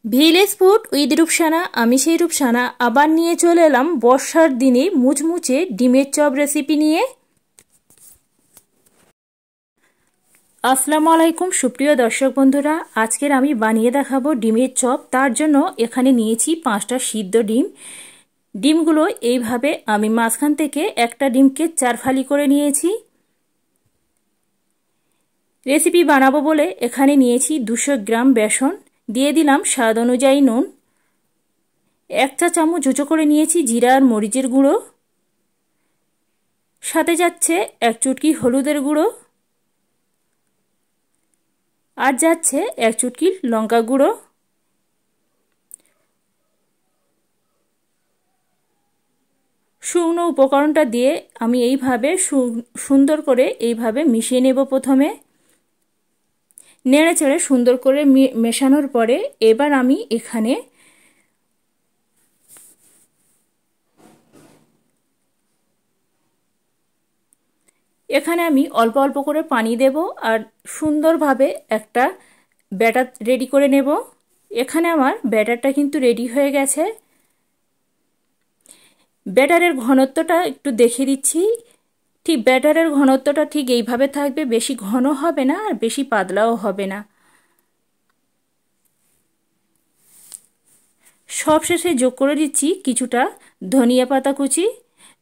Village food with Rupsana. আমি সেই রূপসানা আবার নিয়ে চলে এলাম বর্ষার দিনে মুচমুচে ডিমের চপ রেসিপি নিয়ে। আসসালামু আলাইকুম সুপ্রিয় দর্শক বন্ধুরা, আজকের আমি বানিয়ে দেখাবো ডিমের চপ। তার জন্য এখানে নিয়েছি 5টা সিদ্ধ ডিম। ডিমগুলো এইভাবে আমি মাঝখান থেকে একটা ডিমকে 4 ফালি করে নিয়েছি। রেসিপি বানাবো বলে এখানে নিয়েছি 200 গ্রাম বেসন, দিয়ে দিলাম স্বাদ অনুযায়ী নুন, 1 চা চামচ উঁচু করে নিয়েছি জিরা আর মরিচের গুঁড়ো, সাথে যাচ্ছে 1 চুটকি হলুদের গুঁড়ো, আর যাচ্ছে 1 চুটকি লঙ্কা গুঁড়ো। শুকনো উপকরণটা দিয়ে আমি এইভাবে সুন্দর করে এইভাবে মিশিয়ে নেব। প্রথমে নেড়ে চেড়ে সুন্দর করে মেশানোর পরে এবার আমি এখানে আমি অল্প অল্প করে পানি দেব আর সুন্দরভাবে একটা ব্যাটার রেডি করে নেব। এখানে আমার ব্যাটারটা কিন্তু রেডি হয়ে গেছে। ব্যাটারের ঘনত্বটা একটু দেখিয়ে দিচ্ছি। ঠিক ব্যাটারের ঘনত্বটা ঠিক এইভাবে থাকবে, বেশি ঘন হবে না আর বেশি পাতলাও হবে না। সবশেষে যোগ করে দিচ্ছি কিছুটা ধনিয়া পাতা কুচি।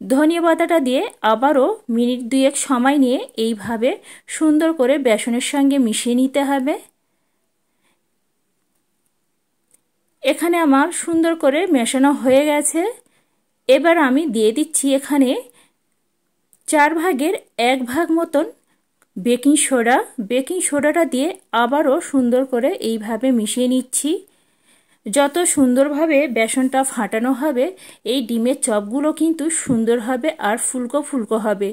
ধনিয়া পাতাটা দিয়ে আবারও মিনিট 2 সময় নিয়ে এইভাবে সুন্দর করে বেসনের সঙ্গে মিশিয়ে নিতে হবে। এখানে আমার সুন্দর করে মেশানো হয়ে গেছে। এবার আমি দিয়ে দিচ্ছি এখানে 4 ভাগের 1 ভাগ মতন বেকিং সোডা। বেকিং সোডাটা দিয়ে আবারও সুন্দর করে এইভাবে মিশিয়ে নিচ্ছি। যত সুন্দরভাবে বেসনটা ফাটানো হবে এই ডিমের চপগুলো কিন্তু সুন্দর হবে আর ফুলকো ফুলকো হবে।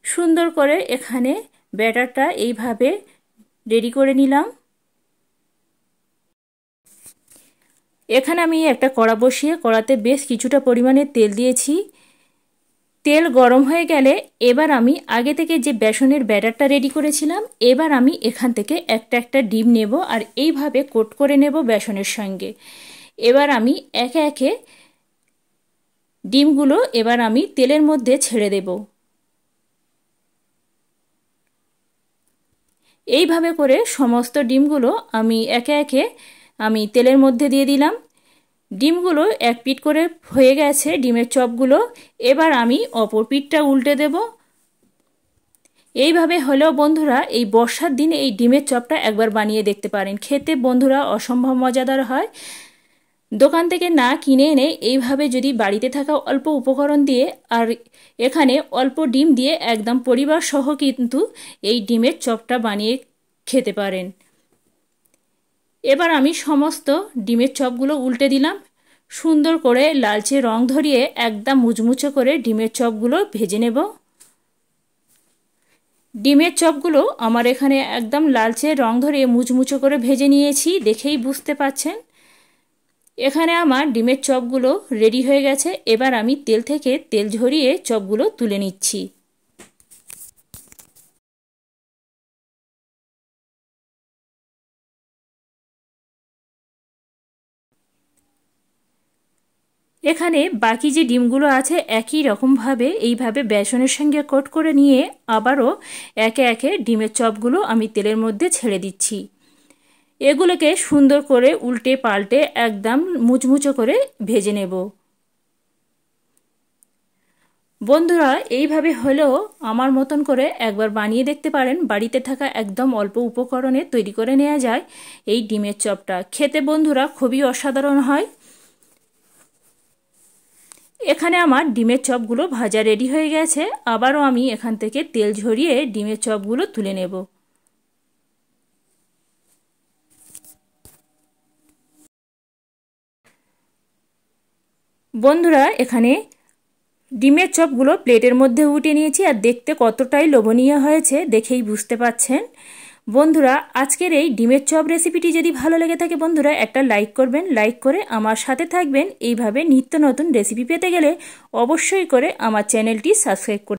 সুন্দর করে এখানে ব্যাটারটা এইভাবে রেডি করে নিলাম। এখানে আমি একটা কড়া বসিয়ে কড়াতে বেশ কিছুটা পরিমাণে তেল দিয়েছি। তেল গরম হয়ে গেলে এবার আমি আগে থেকে যে বেসনের ব্যাটারটা রেডি করেছিলাম এবার আমি এখান থেকে একটা একটা ডিম নেব আর এইভাবে কোট করে নেব বেসনের সঙ্গে। এবার আমি একে একে ডিমগুলো এবার আমি তেলের মধ্যে ছেড়ে দেব। এইভাবে করে সমস্ত ডিমগুলো আমি একে একে তেলের মধ্যে দিয়ে দিলাম। ডিমগুলো এক পিঠ করে হয়ে গেছে ডিমের চপগুলো। এবার আমি অপর পিঠটা উল্টে দেব। এইভাবে হলেও বন্ধুরা এই বর্ষার দিনে এই ডিমের চপটা একবার বানিয়ে দেখতে পারেন। খেতে বন্ধুরা অসম্ভব মজাদার হয়। দোকান থেকে না কিনে এনে এইভাবে যদি বাড়িতে থাকা অল্প উপকরণ দিয়ে আর এখানে অল্প ডিম দিয়ে একদম পরিবার সহ কিন্তু এই ডিমের চপটা বানিয়ে খেতে পারেন। এবার আমি সমস্ত ডিমের চপগুলো উল্টে দিলাম। সুন্দর করে লালচে রং ধরিয়ে একদম মুচমুচে করে ডিমের চপগুলো ভেজে নেব। ডিমের চপগুলো আমার এখানে একদম লালচে রং ধরিয়ে মুচমুচে করে ভেজে নিয়েছি, দেখেই বুঝতে পাচ্ছেন। এখানে আমার ডিমের চপগুলো রেডি হয়ে গেছে। এবার আমি তেল থেকে তেল ঝরিয়ে চপগুলো তুলে নিচ্ছি। এখানে বাকি যে ডিমগুলো আছে একই রকমভাবে এইভাবে বেসনের সঙ্গে কোট করে নিয়ে আবারও একে একে ডিমের চপগুলো আমি তেলের মধ্যে ছেড়ে দিচ্ছি। এগুলোকে সুন্দর করে উল্টে পাল্টে একদম মুচমুচো করে ভেজে নেব। বন্ধুরা এইভাবে হলেও আমার মতন করে একবার বানিয়ে দেখতে পারেন। বাড়িতে থাকা একদম অল্প উপকরণে তৈরি করে নেওয়া যায় এই ডিমের চপটা। খেতে বন্ধুরা খুবই অসাধারণ হয়। এখানে আমার ডিমের চপগুলো ভাজা রেডি হয়ে গেছে। আবারও আমি এখান থেকে তেল ঝরিয়ে ডিমের চপগুলো তুলে নেব। বন্ধুরা এখানে ডিমের চপগুলো প্লেটের মধ্যে উঠিয়ে নিয়েছি আর দেখতে কতটাই লোভনীয় হয়েছে দেখেই বুঝতে পাচ্ছেন। বন্ধুরা আজকের এই ডিমের চপ রেসিপিটি যদি ভালো লেগে থাকে বন্ধুরা একটা লাইক করবেন। লাইক করে আমার সাথে থাকবেন। এইভাবে নিত্য নতুন রেসিপি পেতে গেলে অবশ্যই করে আমার চ্যানেলটি সাবস্ক্রাইব করবেন।